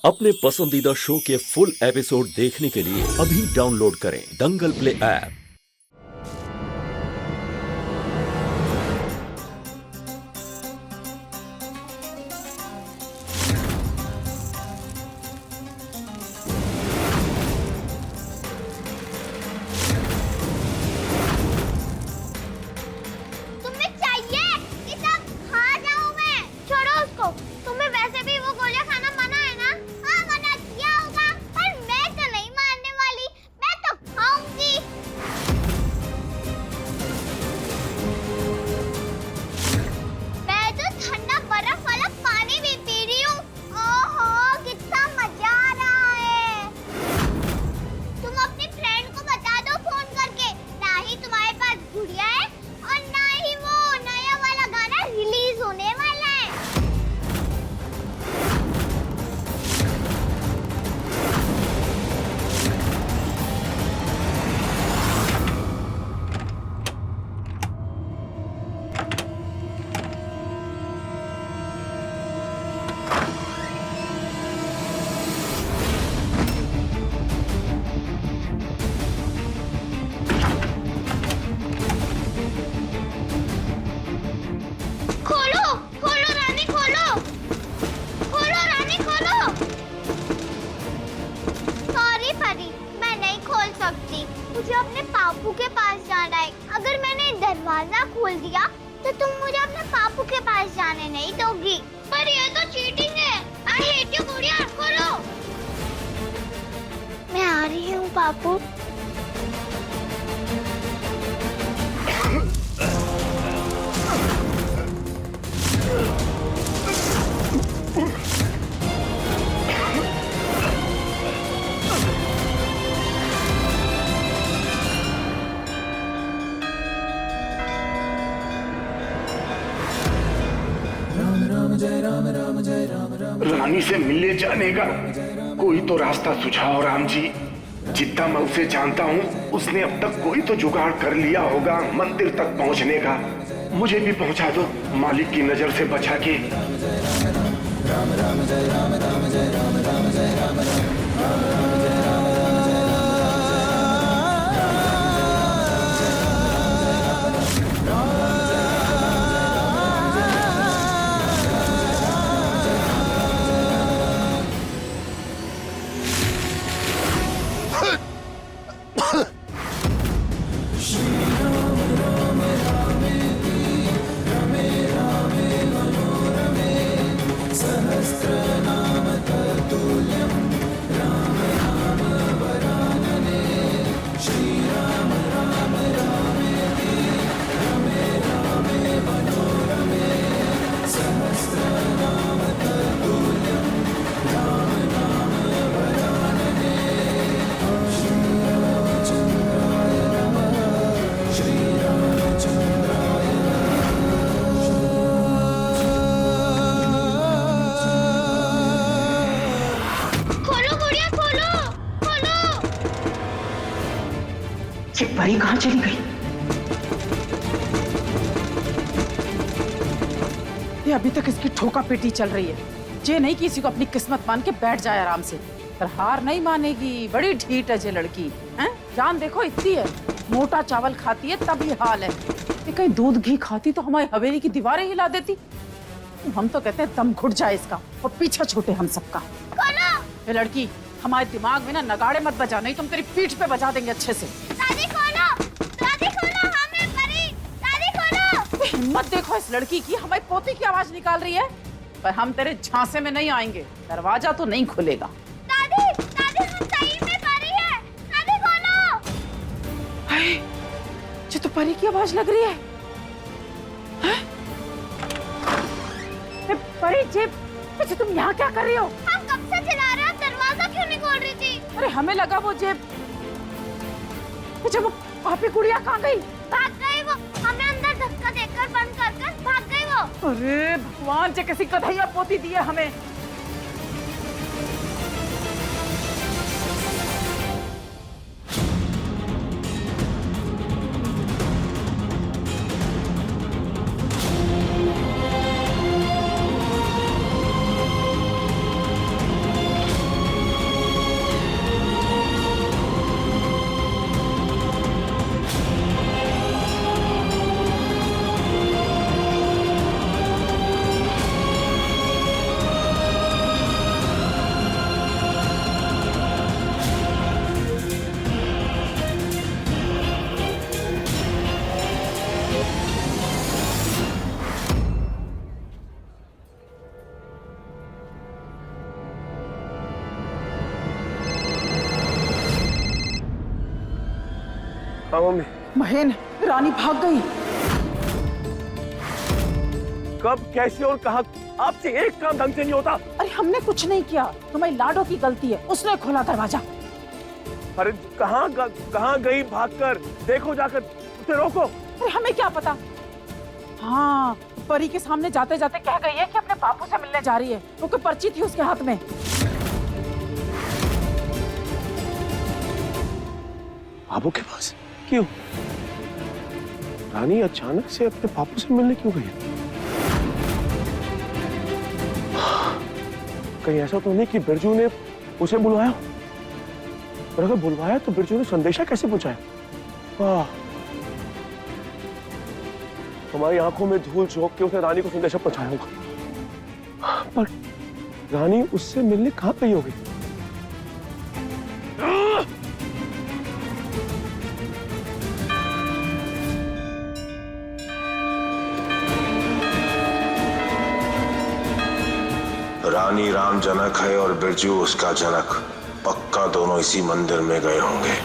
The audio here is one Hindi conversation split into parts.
अपने पसंदीदा शो के फुल एपिसोड देखने के लिए अभी डाउनलोड करें दंगल प्ले ऐप। तुम्हें चाहिए कि सब खा जाऊं मैं? छोड़ो उसको। तुम्हें वैसे भी वो गोलियां खाना मना है ना? हाँ, मना किया होगा, पर मैं तो नहीं मानने वाली। मैं तो खाऊंगी। मैं तो ठंडा बर्फ वाला पानी भी पी रही हूँ। ओहो, कितना मजा आ रहा है। तुम अपनी फ्रेंड को बता दो फोन करके, ना ही तुम्हारे पास गुड़िया है और ना ही वो नया वाला गाना रिलीज होने वाला है। खोलो खोलो रानी, खोलो खोलो रानी, खोलो। सॉरी परी, मैं नहीं खोल सकती। मुझे अपने पापू के पास जाना है। अगर मैंने दरवाजा खोल दिया तो तुम मुझे अपने पापू के पास जाने नहीं दोगी। पर ये तो चीटिंग है। आई हेट यू गुड़िया, खोलो। मैं आ रही हूँ पापू। रानी से मिलने जाने का कोई तो रास्ता सुझाओ राम जी। जितना मैं उसे जानता हूँ उसने अब तक कोई तो जुगाड़ कर लिया होगा मंदिर तक पहुँचने का। मुझे भी पहुँचा दो मालिक की नजर से बचा के। खोलो गुड़िया, खोलो खोलो। ये परी कहाँ चली गई? ये अभी तक इसकी ठोका पेटी चल रही है। ये नहीं कि इसी को अपनी किस्मत मान के बैठ जाए आराम से, पर हार नहीं मानेगी। बड़ी ढीठ है ये लड़की, हैं? जान देखो इतनी है, मोटा चावल खाती है तब ये हाल है। ये कहीं दूध घी खाती तो हमारी हवेली की दीवारें हिला देती। हम तो कहते हैं दम घुट जाए इसका और पीछा छूटे हम सबका। खोलो। ये लड़की, हमारे दिमाग में ना नगाड़े मत बजा, नहीं तुम तेरी पीठ पे बजा देंगे अच्छे से। दादी खोलो, दादी खोलो, हाँ मैं परी। दादी खोलो। हिम्मत देखो इस लड़की की, हमारी पोती की आवाज निकाल रही है। पर हम तेरे झांसे में नहीं आएंगे, दरवाजा तो नहीं खुलेगा। दादी, दादी हम सही में परी है। दादी खोलो। हाय, ये तो परी की आवाज लग रही है। हैं? ए, परी जी, अच्छा तुम यहाँ क्या कर रही हो? हम कब से चिल्ला रहे हैं, दरवाजा क्यों नहीं खोल रही थी? अरे हमें लगा वो जेब। अच्छा वो पापी गुड़िया कहाँ गई? भाग गई वो। हमें अंदर धक्का देकर बंद कर भाग गई वो। अरे भगवान, जे किसी कन्हैया पोती दी है हमें। हाँ मम्मी। महेन, रानी भाग गई। कब, कैसे और कहा? आपसे एक काम ढंग से नहीं होता। अरे हमने कुछ नहीं किया, तुम्हारी लाडो की गलती है, उसने खोला दरवाजा। अरे कहाँ गई भागकर? देखो जाकर, उसे रोको। अरे हमें क्या पता। हाँ, परी के सामने जाते जाते कह गई है कि अपने बापू से मिलने जा रही है, क्योंकि पर्ची थी उसके हाथ में। बाबू के पास क्यों? रानी अचानक से अपने बापू से मिलने क्यों गई? कहीं ऐसा तो नहीं कि बिरजू ने उसे बुलवाया? और अगर बुलवाया तो बिरजू ने संदेशा कैसे पहुंचाया? वाह, हमारी आंखों में धूल झोंक के उसने रानी को संदेशा पहुंचाया होगा, पर रानी उससे मिलने कहां गई होगी? रानी राम जनक है और बिरजू उसका जनक। पक्का दोनों इसी मंदिर में गए होंगे।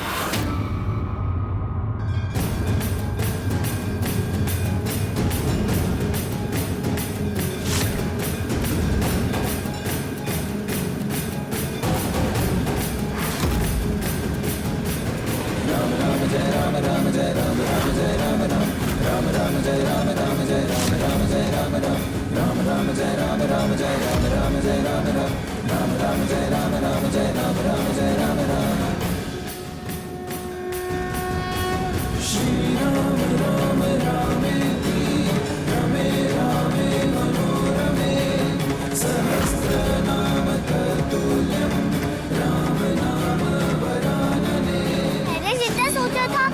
मैंने जितना सोचा था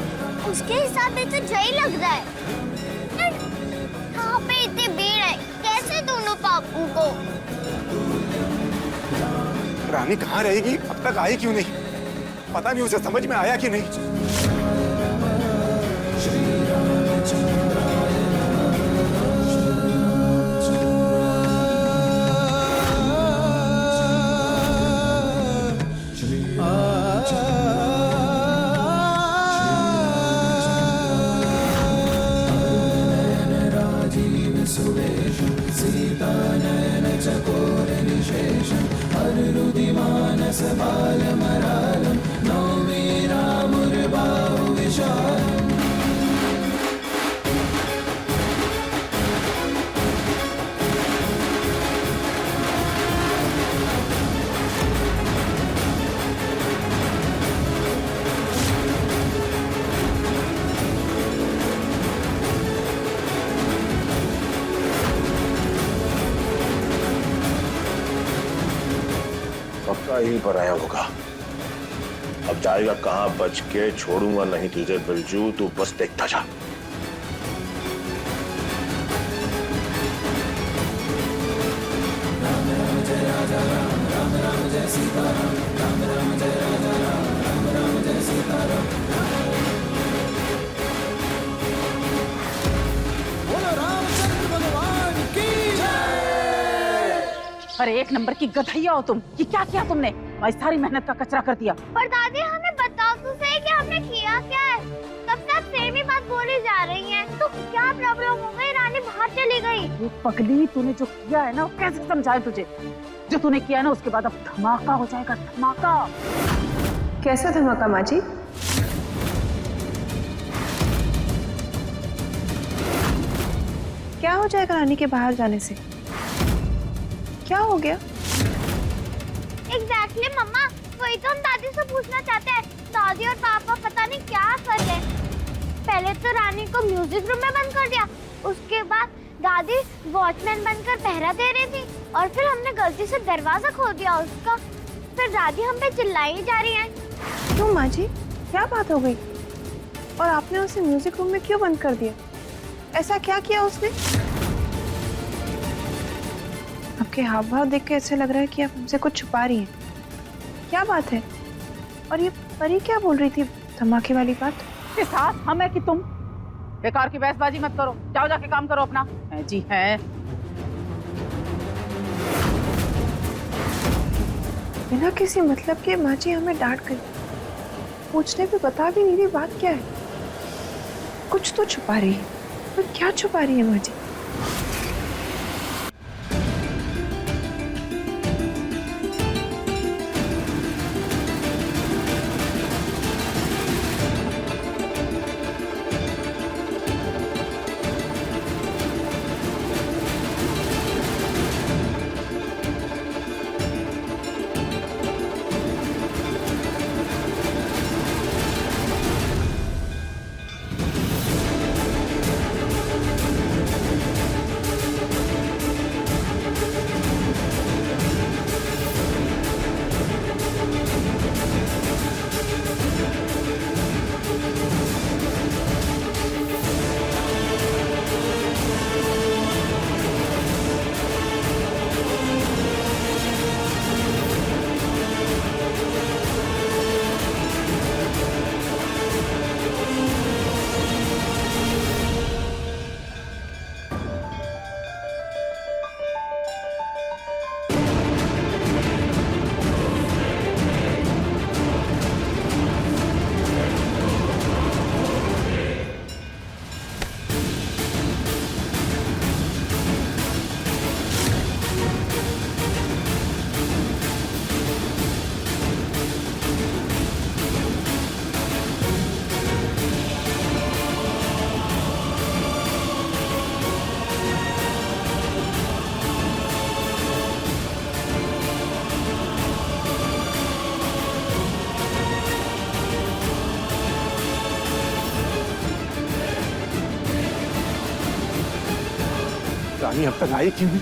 उसके हिसाब से तो जय लग रहा है। यहाँ पे इतनी भीड़ है, कैसे दोनों पापू को? रानी कहाँ रहेगी? अब तक आई क्यों नहीं? पता नहीं उसे समझ में आया कि नहीं। पक्का यहीं पर आया होगा। अब जाएगा कहाँ बच के? छोड़ूंगा नहीं तुझे बिरजू, तू बस देखता जा। अरे एक नंबर की गधैया हो तुम। ये क्या किया तुमने? हमारी सारी मेहनत का कचरा कर दिया। पर दादी हमें बताओ तो सही कि हमने किया क्या है? तब तक सेम ही बात बोली जा रही है। तो क्या प्रॉब्लम हो गई? रानी बाहर चली गई। ये पगली, तूने जो किया है ना, वो कैसे समझाए तुझे? जो तूने किया है ना, उसके बाद अब धमाका हो जाएगा, धमाका। कैसा धमाका माँ जी? क्या हो जाएगा रानी के बाहर जाने से? क्या हो गया? एग्जैक्टली मम्मा, वही तो हम दादी से पूछना चाहते हैं। दादी और पापा पता नहीं क्या कर रहे हैं। पहले तो रानी को म्यूजिक रूम में बंद कर दिया, उसके बाद दादी वॉचमैन बनकर पहरा दे रही थी, और फिर हमने गलती से दरवाजा खोल दिया उसका। फिर दादी हम पे चिल्लाई जा रही है। क्यों माँ जी, क्या बात हो गई? और आपने उसे म्यूजिक रूम में क्यों बंद कर दिया? ऐसा क्या किया उसने? आपके हाव भाव देख के ऐसे लग रहा है कि आप हमसे कुछ छुपा रही हैं। क्या बात है? और ये परी क्या बोल रही थी, धमाके वाली बात? के साथ हम है कि तुम? बेकार की बहसबाजी मत करो, जाओ जाके काम करो अपना। है जी है। बिना किसी मतलब के माँ जी हमें डांट गई, पूछने पे बता भी नहीं रही बात क्या है। कुछ तो छुपा रही है, पर क्या छुपा रही है माँ जी? रानी अब तक आई क्यों नहीं?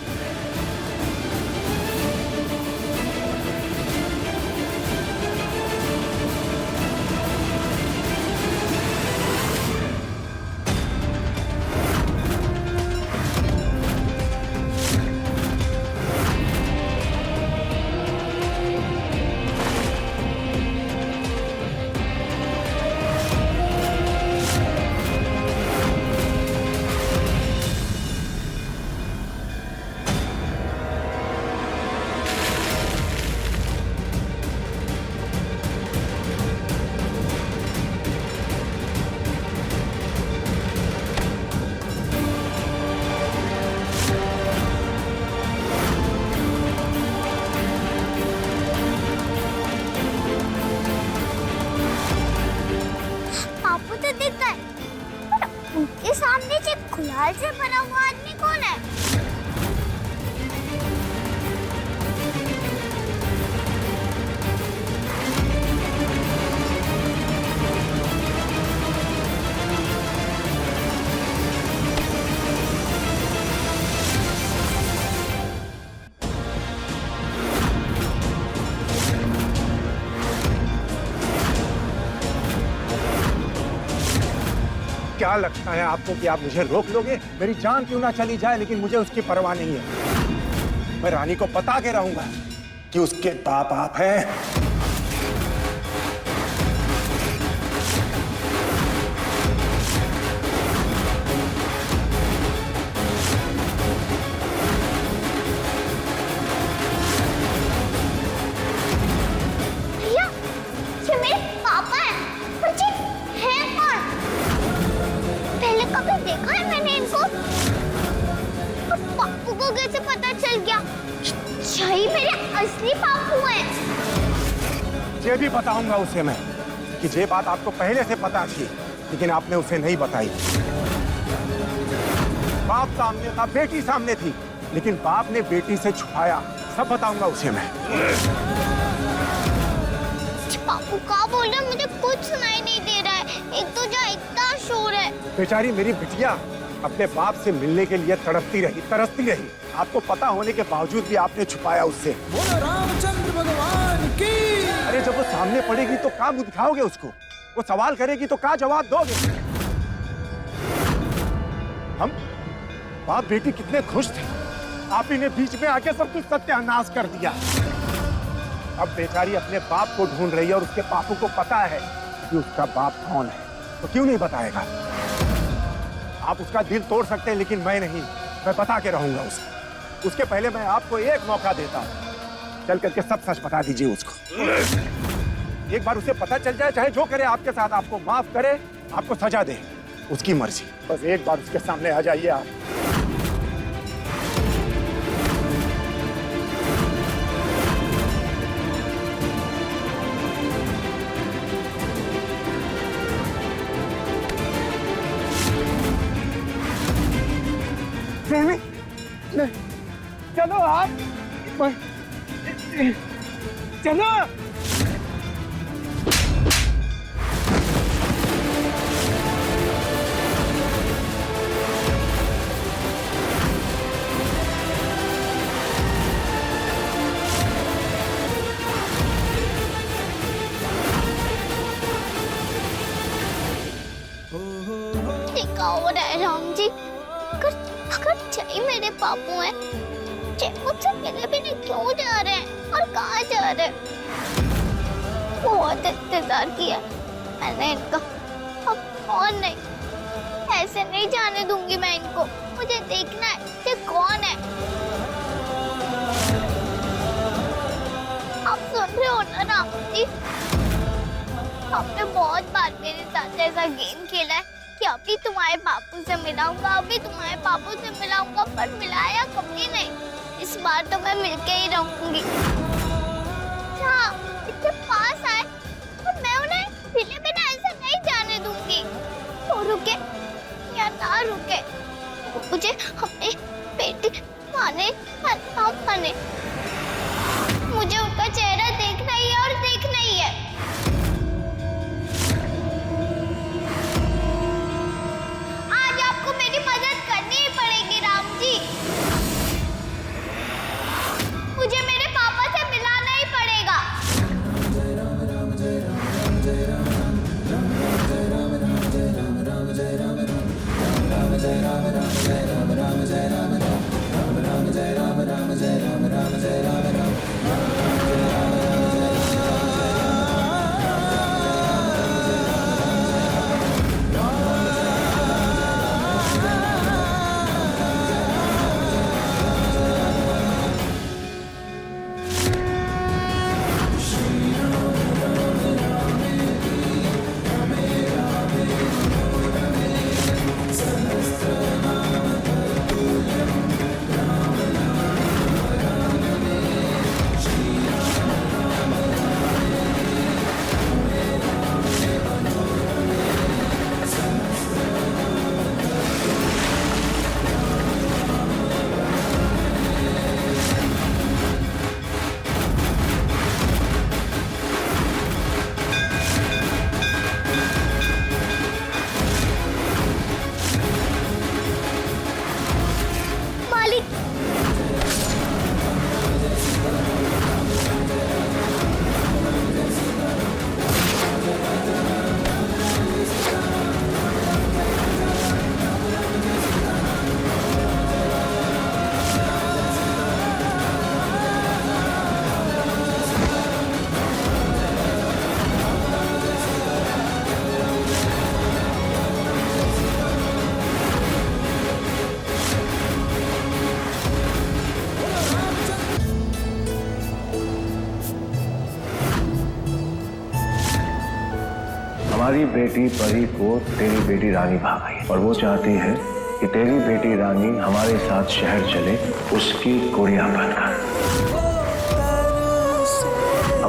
पापू तो दिख गए, पर उनके सामने से गुलाल से भरा हुआ आदमी कौन है? क्या लगता है आपको कि आप मुझे रोक लोगे? मेरी जान क्यों ना चली जाए, लेकिन मुझे उसकी परवाह नहीं है। मैं रानी को बता के रहूंगा कि उसके बाप आप हैं। भैया, ये मेरे पापा हैं, पर ये हैं कौन? पहले कभी देखा है मैंने इनको? और पापू को कैसे पता चल गया? यही मेरे असली पापू हैं। ये भी बताऊंगा उसे मैं कि ये बात आपको पहले से पता थी, लेकिन आपने उसे नहीं बताई। बाप सामने था, बेटी सामने थी, लेकिन बाप ने बेटी से छुपाया। सब बताऊंगा उसे मैं। पापू क्या बोल रहे हैं? मुझे कुछ सुनाई नहीं दे रहा है। एक तो जहाँ इतना शोर है। बेचारी मेरी बिटिया अपने बाप से मिलने के लिए तड़पती रही, तरसती रही। आपको पता होने के बावजूद भी आपने छुपाया उससे। बोलो रामचंद्र भगवान की। अरे जब वो सामने पड़ेगी तो क्या मुंह दिखाओगे उसको? वो सवाल करेगी तो क्या जवाब दोगे? हम बाप बेटी कितने खुश थे, आप ही ने बीच में आके सब कुछ सत्यानाश कर दिया। अब बेचारी अपने बाप को ढूंढ रही है और उसके बापू को पता है कि उसका बाप कौन है, तो क्यों नहीं बताएगा? आप उसका दिल तोड़ सकते हैं, लेकिन मैं नहीं। मैं बता के रहूंगा उसे। उसके पहले मैं आपको एक मौका देता हूं, चल करके सब सच बता दीजिए उसको। एक बार उसे पता चल जाए, चाहे जो करे आपके साथ, आपको माफ करे, आपको सजा दे, उसकी मर्जी। बस एक बार उसके सामने आ जाइए आप। नहीं, चलो आप, चलो। क्या हो रहा है राम जी? अगर जय मेरे बापू हैं, जय मुझसे मिले भी नहीं, क्यों जा रहे हैं और कहाँ जा रहे हैं? बहुत इंतजार किया मैंने इनका, अब कौन नहीं, ऐसे नहीं जाने दूंगी मैं इनको। मुझे देखना है ये कौन है। आप सुन रहे हो ना राम जी? आपने बहुत बार मेरे साथ ऐसा गेम खेला है कि अभी तुम्हारे बापू से मिलाऊंगा, अभी तुम्हारे बापू से मिलाऊंगा, पर मिलाया कभी नहीं। इस बार तो मैं मिलके ही रहूंगी। हाँ, इतने पास आए और मैं उन्हें मिले बिना ऐसे नहीं जाने दूंगी। तो रुके या ना रुके, मुझे अपने बेटे माने या ना माने, मुझे उनका चेहरा देखना ही है और देखना ही है। मेरी मदद करनी ही पड़ेगी राम जी। मुझे मेरे पापा से मिलाना ही पड़ेगा। हमारी बेटी परी को तेरी बेटी रानी भाग गई और वो चाहती है कि तेरी बेटी रानी हमारे साथ शहर चले, उसकी गुड़िया बनकर,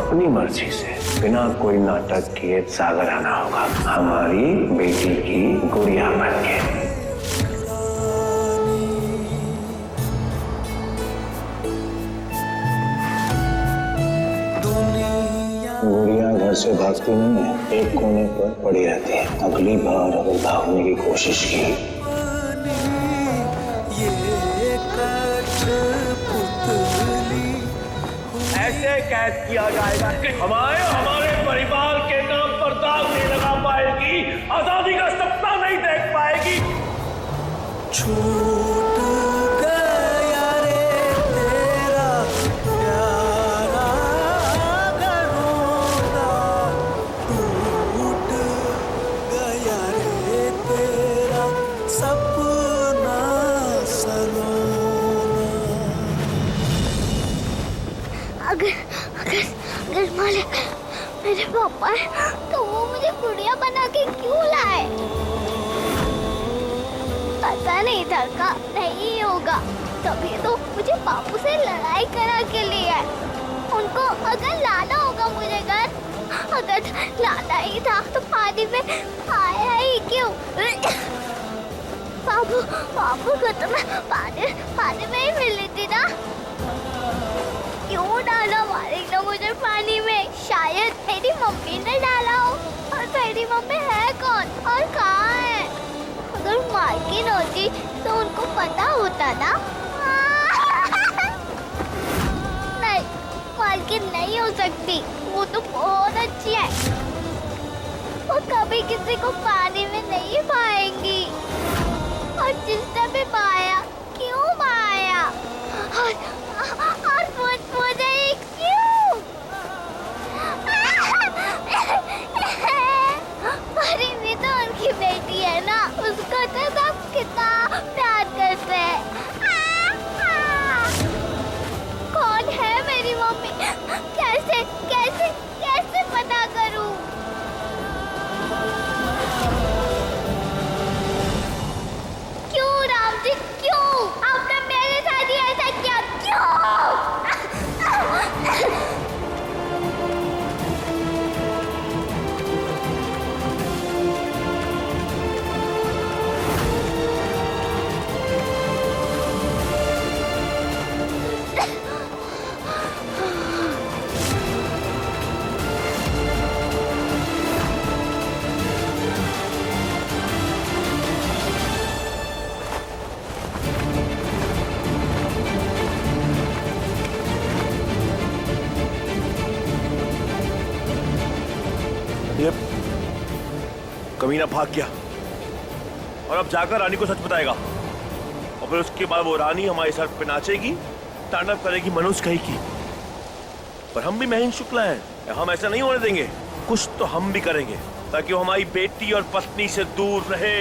अपनी मर्जी से, बिना कोई नाटक किए सागर आना होगा हमारी बेटी की गुड़िया बन के। गुड़िया घर से भागती नहीं है, एक कोने पर पड़ी रहती है। अगली बार अगर भागने की कोशिश की ऐसे कैद किया जाएगा कि हमारे परिवार के नाम पर दाग नहीं लगा पाएगी, आजादी का सपना नहीं देख पाएगी। छूट गया रे तेरा प्यारा घरोंदा, टूट गया रे तेरा सपना सलोना। अगर मालिक मेरे पापा है तो वो मुझे गुड़िया बना के क्यों लाए? पता नहीं था का नहीं होगा, तभी तो मुझे बापू से लड़ाई करा के लिया है। उनको अगर लाना होगा मुझे घर, अगर लाना ही था तो पानी में आया ही क्यों? बापू को तो मैं पानी में ही मिली थी ना, क्यों डाला मालिक ने मुझे पानी में? शायद मेरी मम्मी ने डाला हो। और मेरी मम्मी है कौन और कहाँ है? अगर मालकिन होती तो उनको पता होता ना। नहीं, मालकिन नहीं हो सकती, वो तो बहुत अच्छी है। वो कभी किसी को पानी में नहीं पाएंगी, और जिसने भी पाया क्यों पाया, और मुझे ही क्यों? परी भी तो उनकी बेटी है ना, उसको तो सब कितना प्यार करते हैं। कौन है मेरी मम्मी? कैसे कैसे कैसे पता करूं? क्यों राम जी, क्यों आपने मेरे साथ ही ऐसा किया? क्यों? कमीना भाग गया और अब जाकर रानी को सच बताएगा, और फिर उसके बाद वो रानी हमारे सर पे नाचेगी, तांडव करेगी, मनुष्य कहेगी। पर हम भी महेंद्र शुक्ला हैं, हम ऐसा नहीं होने देंगे। कुछ तो हम भी करेंगे ताकि वो हमारी बेटी और पत्नी से दूर रहे।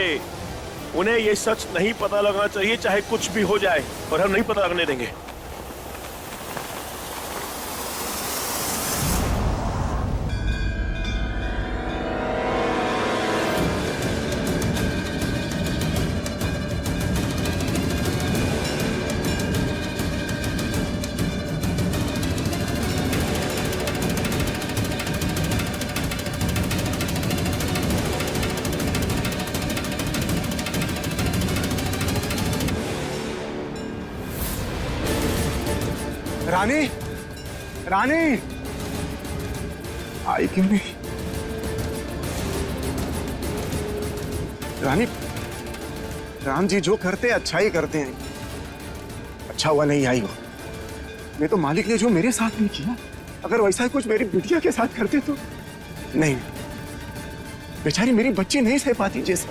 उन्हें ये सच नहीं पता लगना चाहिए, चाहे कुछ भी हो जाए, और हम नहीं पता लगने देंगे। रानी, रानी आई क्यों नहीं? रानी, राम जी जो करते अच्छा ही करते हैं। अच्छा हुआ नहीं आई वो, मैं तो मालिक ने जो मेरे साथ नहीं किया, अगर वैसा कुछ मेरी बिटिया के साथ करते तो नहीं, बेचारी मेरी बच्ची नहीं सह पाती जैसे।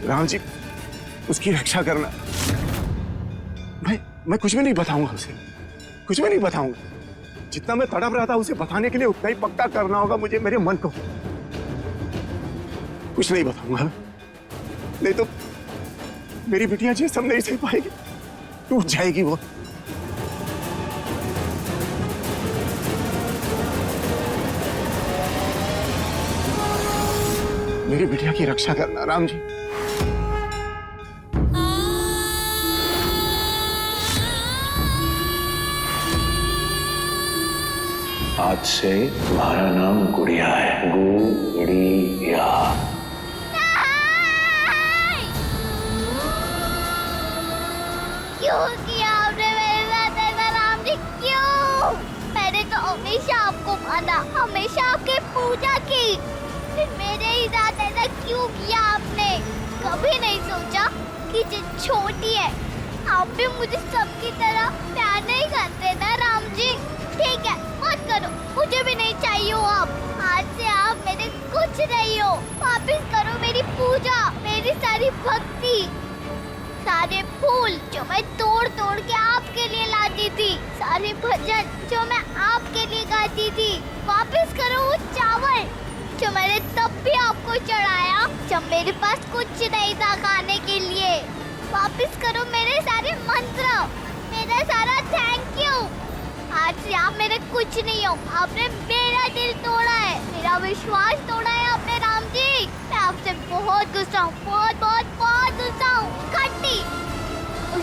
राम जी उसकी रक्षा करना। मैं कुछ भी नहीं बताऊंगा उसे, कुछ भी नहीं बताऊंगा। जितना मैं तड़प रहा था उसे बताने के लिए उतना ही पक्का करना होगा मुझे, मेरे मन को। कुछ नहीं बताऊंगा, नहीं तो मेरी बिटिया जी सब नहीं सह पाएगी, टूट जाएगी वो। मेरी बिटिया की रक्षा करना राम जी। आज से तुम्हारा नाम गुड़िया है, गुड़िया। क्यों किया आपने मेरे साथ ऐसा राम जी, क्यों? मैंने तो हमेशा आपको माना, हमेशा आपकी पूजा की, फिर मेरे ही साथ ऐसा क्यों किया आपने? कभी नहीं सोचा कि जो छोटी है, आप भी मुझे सबकी तरह प्यार नहीं करते ना राम जी? ठीक है, मत करो, मुझे भी नहीं चाहिए हो आप। आज से आप मेरे कुछ नहीं हो। वापस करो मेरी पूजा, मेरी सारी भक्ति, सारे फूल जो मैं तोड़ तोड़ के आपके लिए लाती थी, सारे भजन जो मैं आपके लिए गाती थी, वापस करो वो चावल जो मैंने तब भी आपको चढ़ाया जब मेरे पास कुछ नहीं था खाने के लिए। वापस करो मेरे सारे मंत्र, मेरा सारा थैंक यू। आज से आप मेरे कुछ नहीं हो, आपने मेरा दिल तोड़ा है, मेरा विश्वास तोड़ा है आपने राम जी। मैं आपसे बहुत गुस्सा हूँ, बहुत बहुत बहुत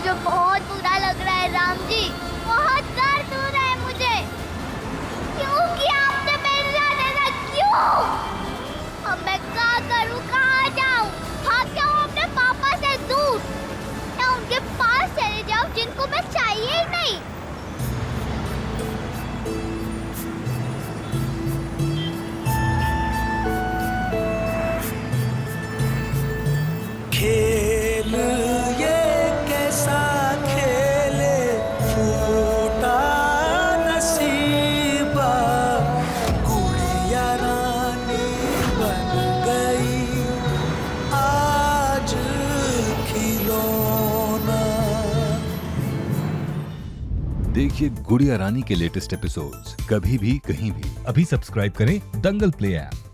मुझे बहुत बुरा लग रहा है राम जी, बहुत दर्द हो रहा है मुझे। क्यों किया आपने मेरे साथ ऐसा, क्यों? अब मैं क्या करूं, कहाँ जाऊं? भाग जाऊं अपने पापा से दूर, या उनके पास चले जाऊं जिनको मैं चाहिए ही नहीं? खेल ये कैसा खेले फूटा नसीबा, गुड़िया रानी बन गई आज खिलौना। देखिए गुड़िया रानी के लेटेस्ट एपिसोड्स कभी भी कहीं भी। अभी सब्सक्राइब करें दंगल प्ले ऐप।